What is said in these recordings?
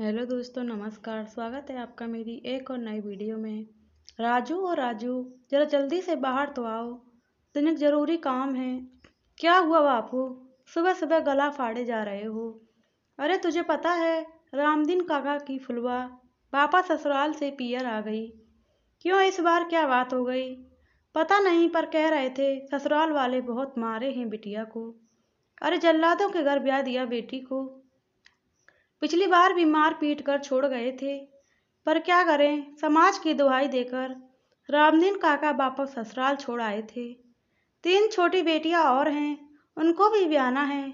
Hello दोस्तों, नमस्कार। स्वागत है आपका मेरी एक और नई वीडियो में। राजू जरा जल्दी से बाहर तो आओ, तनिक जरूरी काम है। क्या हुआ बापू, सुबह सुबह गला फाड़े जा रहे हो? अरे तुझे पता है, रामदीन काका की फुलवा पापा ससुराल से पियर आ गई। क्यों, इस बार क्या बात हो गई? पता नहीं, पर कह रहे थे ससुराल वाले बहुत मारे हैं बिटिया को। अरे जल्लादों के घर ब्याह दिया बेटी को। पिछली बार भी मार पीट कर छोड़ गए थे, पर क्या करें, समाज की दुहाई देकर रामदीन काका वापस ससुराल छोड़ आए थे। 3 छोटी बेटियां और हैं, उनको भी ब्याहना है।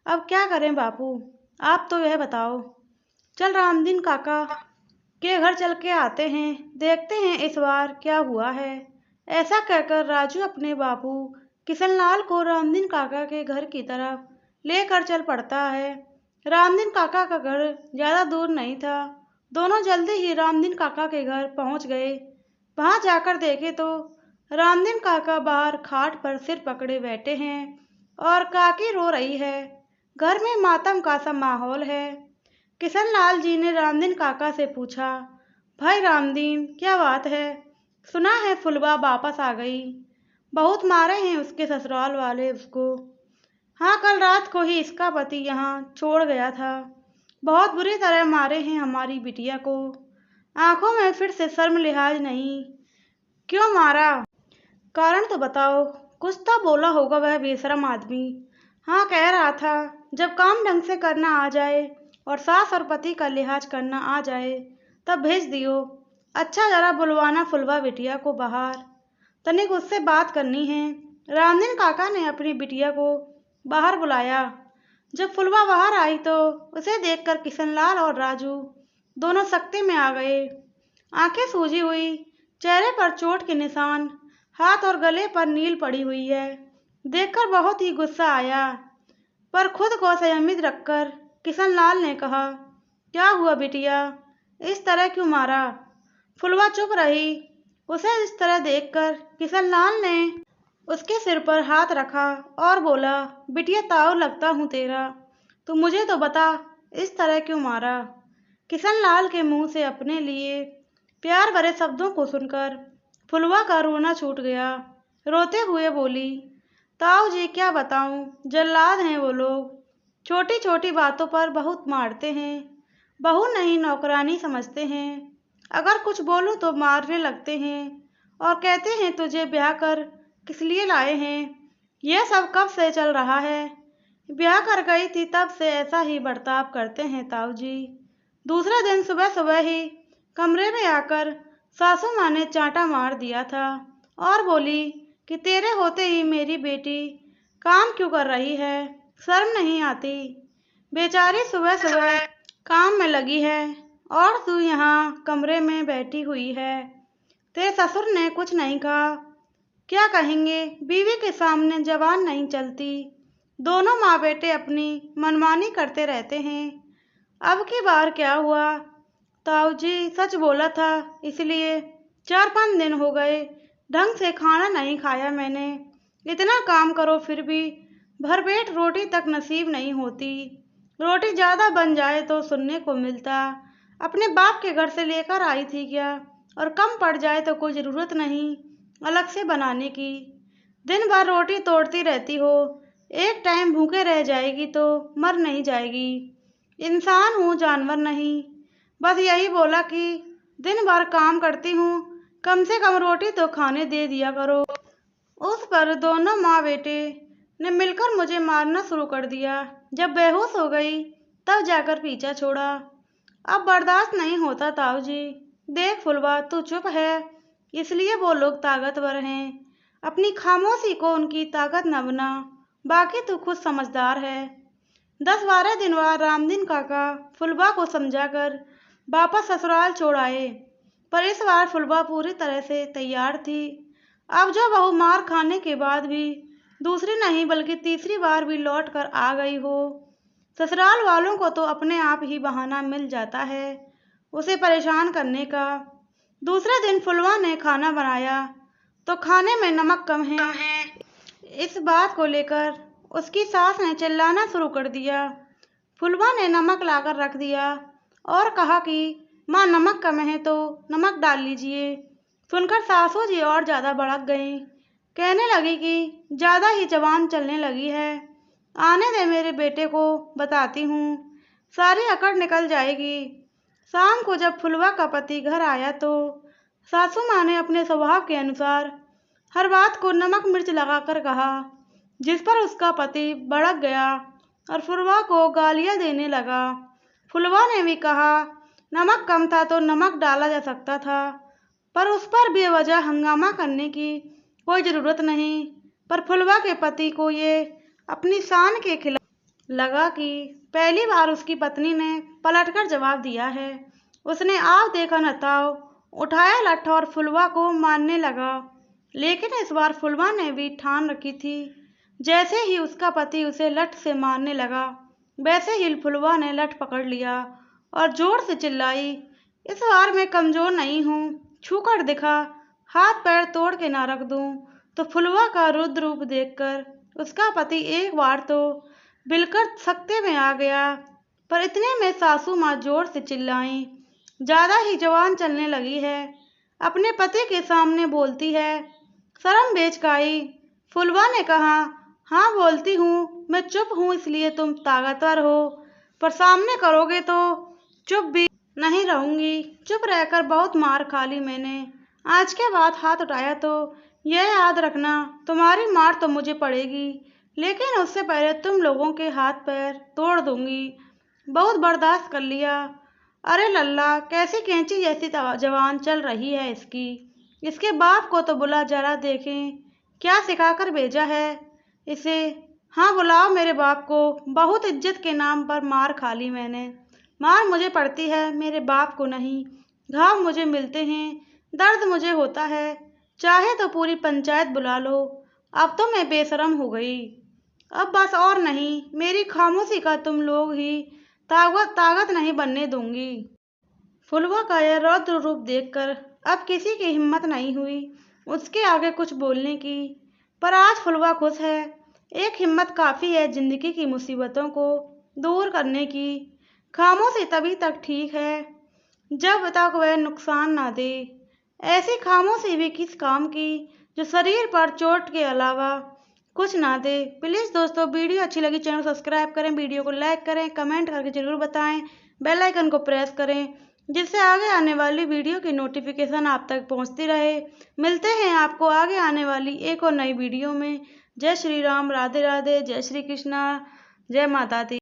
अब क्या करें बापू, आप तो यह बताओ। चल रामदीन काका के घर चल के आते हैं, देखते हैं इस बार क्या हुआ है। ऐसा कहकर राजू अपने बापू किशनलाल को रामदीन काका के घर की तरफ लेकर चल पड़ता है। रामदीन काका का घर ज्यादा दूर नहीं था। दोनों जल्दी ही रामदीन काका के घर पहुंच गए। वहां जाकर देखे तो रामदीन काका बाहर खाट पर सिर पकड़े बैठे हैं और काकी रो रही है। घर में मातम का सा माहौल है। किशनलाल जी ने रामदीन काका से पूछा, भाई रामदीन, क्या बात है? सुना है फुलवा वापस आ गई। बहुत मारे हैं उसके ससुराल वाले उसको। हाँ, कल रात को ही इसका पति यहाँ छोड़ गया था। बहुत बुरी तरह मारे हैं हमारी बिटिया को। आंखों में फिर से शर्म लिहाज नहीं। क्यों मारा? कारण तो बताओ। कुछ तो बोला होगा वह बेशरम आदमी। हाँ, कह रहा था जब काम ढंग से करना आ जाए और सास और पति का लिहाज करना आ जाए तब भेज दियो। अच्छा, जरा बुलवाना फुलवा बिटिया को बाहर, तनिक उससे बात करनी है। रामदीन काका ने अपनी बिटिया को बाहर बुलाया। जब फुलवा बाहर आई तो उसे देखकर किशनलाल और राजू दोनों सकते में आ गए। आंखें सूजी हुई, चेहरे पर चोट के निशान, हाथ और गले पर नील पड़ी हुई है। देखकर बहुत ही गुस्सा आया, पर खुद को संयमित रखकर किशनलाल ने कहा, क्या हुआ बिटिया, इस तरह क्यों मारा? फुलवा चुप रही। उसे इस तरह देखकर किशनलाल ने उसके सिर पर हाथ रखा और बोला, बिटिया ताऊ लगता हूँ तेरा, तू मुझे तो बता, इस तरह क्यों मारा? किशनलाल के मुंह से अपने लिए प्यार भरे शब्दों को सुनकर फुलवा का रोना छूट गया। रोते हुए बोली, ताऊ जी क्या बताऊं, जल्लाद हैं वो लोग। छोटी छोटी बातों पर बहुत मारते हैं। बहू नहीं नौकरानी समझते हैं। अगर कुछ बोलूं तो मारने लगते हैं और कहते हैं तुझे ब्याह कर किस लिए लाए हैं। यह सब कब से चल रहा है? ब्याह कर गई थी तब से ऐसा ही बर्ताव करते हैं ताऊ जी। दूसरे दिन सुबह सुबह ही कमरे में आकर सासू माँ ने चांटा मार दिया था और बोली कि तेरे होते ही मेरी बेटी काम क्यों कर रही है, शर्म नहीं आती? बेचारी सुबह सुबह काम में लगी है और तू यहाँ कमरे में बैठी हुई है। तेरे ससुर ने कुछ नहीं कहा? क्या कहेंगे, बीवी के सामने जबान नहीं चलती। दोनों माँ बेटे अपनी मनमानी करते रहते हैं। अब की बार क्या हुआ? ताऊ जी सच बोला था, इसलिए 4-5 दिन हो गए ढंग से खाना नहीं खाया मैंने। इतना काम करो फिर भी भरपेट रोटी तक नसीब नहीं होती। रोटी ज्यादा बन जाए तो सुनने को मिलता अपने बाप के घर से लेकर आई थी क्या, और कम पड़ जाए तो कोई जरूरत नहीं अलग से बनाने की। दिन भर रोटी तोड़ती रहती हो, एक टाइम भूखे रह जाएगी तो मर नहीं जाएगी। इंसान हूँ, जानवर नहीं। बस यही बोला कि दिन भर काम करती हूँ, कम से कम रोटी तो खाने दे दिया करो। उस पर दोनों माँ बेटे ने मिलकर मुझे मारना शुरू कर दिया। जब बेहोश हो गई तब जाकर पीछा छोड़ा। अब बर्दाश्त नहीं होता ताऊ जी। देख फुलवा, तू चुप है इसलिए वो लोग ताकतवर हैं। अपनी खामोशी को उनकी ताकत न बना, बाकी तू खुद समझदार है। 10-12 दिन बाद रामदीन काका फुलवा को समझाकर वापस ससुराल छोड़ आए, पर इस बार फुलवा पूरी तरह से तैयार थी। अब जो बहू मार खाने के बाद भी दूसरी नहीं बल्कि तीसरी बार भी लौट कर आ गई हो। ससुराल वालों को तो अपने आप ही बहाना मिल जाता है उसे परेशान करने का। दूसरे दिन फुलवा ने खाना बनाया तो खाने में नमक कम है। इस बात को लेकर उसकी सास ने चिल्लाना शुरू कर दिया। फुलवा ने नमक लाकर रख दिया और कहा कि माँ नमक कम है तो नमक डाल लीजिए। सुनकर सासू जी और ज़्यादा भड़क गईं। कहने लगी कि ज़्यादा ही जबान चलने लगी है, आने दे मेरे बेटे को, बताती हूँ, सारी अकड़ निकल जाएगी। शाम को जब फुलवा का पति घर आया तो सासू माँ ने अपने स्वभाव के अनुसार हर बात को नमक मिर्च लगाकर कहा, जिस पर उसका पति भड़क गया और फुलवा को गालियाँ देने लगा। फुलवा ने भी कहा नमक कम था तो नमक डाला जा सकता था, पर उस पर बेवजह हंगामा करने की कोई ज़रूरत नहीं। पर फुलवा के पति को ये अपनी शान के खिलाफ लगा कि पहली बार उसकी पत्नी ने पलटकर जवाब दिया है। उसने आओ देखा नताओ उठाया लठ और फुलवा को मारने लगा। लेकिन इस बार फुलवा ने भी ठान रखी थी, जैसे ही उसका पति उसे लठ से मारने लगा वैसे ही फुलवा ने लठ पकड़ लिया और जोर से चिल्लाई, इस बार मैं कमज़ोर नहीं हूँ, छूकर दिखा, हाथ पैर तोड़ के ना रख दूँ। तो फुलवा का रुद्र रूप देखकर उसका पति एक बार तो बिलकर सकते में आ गया, पर इतने में सासू माँ जोर से चिल्लाईं, ज़्यादा ही जवान चलने लगी है, अपने पति के सामने बोलती है, शर्म बेचकाई। फुलवा ने कहा, हाँ बोलती हूँ, मैं चुप हूँ इसलिए तुम ताकतवर हो, पर सामने करोगे तो चुप भी नहीं रहूंगी। चुप रहकर बहुत मार खा ली मैंने, आज के बाद हाथ उठाया तो यह याद रखना तुम्हारी मार तो मुझे पड़ेगी, लेकिन उससे पहले तुम लोगों के हाथ पैर तोड़ दूंगी। बहुत बर्दाश्त कर लिया। अरे लल्ला कैसी कैंची जैसी जवान चल रही है इसकी, इसके बाप को तो बुला जरा देखें क्या सिखाकर भेजा है इसे। हाँ बुलाओ मेरे बाप को, बहुत इज्जत के नाम पर मार खा ली मैंने, मार मुझे पड़ती है मेरे बाप को नहीं, घाव मुझे मिलते हैं, दर्द मुझे होता है, चाहे तो पूरी पंचायत बुला लो, अब तो मैं बेशरम हो गई, अब बस और नहीं, मेरी खामोशी का तुम लोग ही ताकत नहीं बनने दूंगी। फुलवा का यह रौद्र रूप देखकर अब किसी की हिम्मत नहीं हुई उसके आगे कुछ बोलने की, पर आज फुलवा खुश है, एक हिम्मत काफ़ी है जिंदगी की मुसीबतों को दूर करने की। खामोशी तभी तक ठीक है जब तक वह नुकसान ना दे, ऐसी खामोशी भी किस काम की जो शरीर पर चोट के अलावा कुछ ना दे। प्लीज़ दोस्तों वीडियो अच्छी लगी चैनल सब्सक्राइब करें, वीडियो को लाइक करें, कमेंट करके ज़रूर बताएं, बेल आइकन को प्रेस करें जिससे आगे आने वाली वीडियो की नोटिफिकेशन आप तक पहुंचती रहे। मिलते हैं आपको आगे आने वाली एक और नई वीडियो में। जय श्री राम, राधे राधे, जय श्री कृष्णा, जय माता दी।